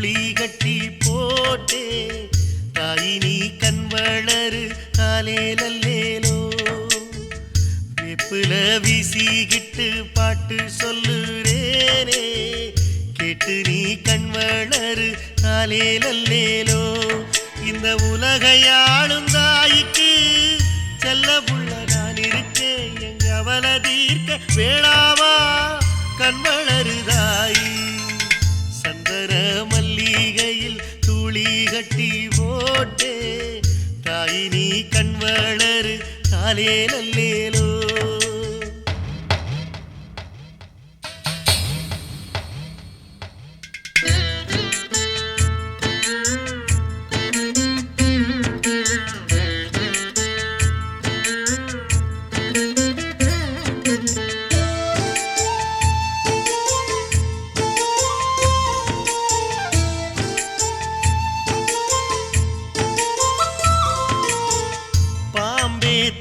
துளி கட்டி போட்டே தாயி நீ கண் வளரு காலேலல்லேலோ வேப்புல வீசிக்கிட்டு பாட்டு சொல்லுறேனே கேட்டு நீ கண் வளரு காலேலல்லேலோ இந்த உலகையாளும் தாய்க்கு செல்ல புள்ள நான் இருக்கேன் எங்க அவல தீர்க்க வேளாவா கண் வளருதாய் சந்தன மல்லிகையில் துளி கட்டி போட்டே தாயி நீ கண் வளரு காலேலல்லேலோ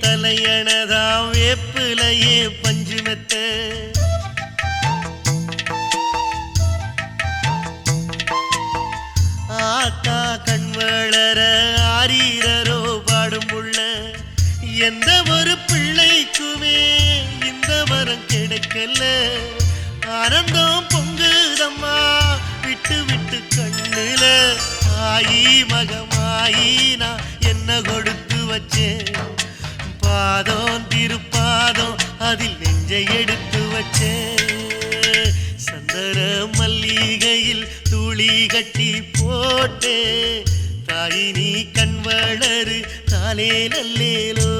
தலையணதா வேப்பிலையே பஞ்சுமெத்த ஆத்தா கண் வளர ஆரீரரோ பாடும் புள்ள எந்த ஒரு பிள்ளைக்குமே இந்த வரம் கிடைக்கல ஆனந்தம் பொங்குதம்மா விட்டு விட்டு கண்ணுல ஆயி மகமாயி நான் என்ன கொடுத்து வச்சேன் பாதம் திருப்பாதம் அதில் நெஞ்சை எடுத்து வச்சே சந்தன மல்லிகையில் துளி கட்டி போட்டே தாயி நீ கண் வளரு காலேலல்லேலோ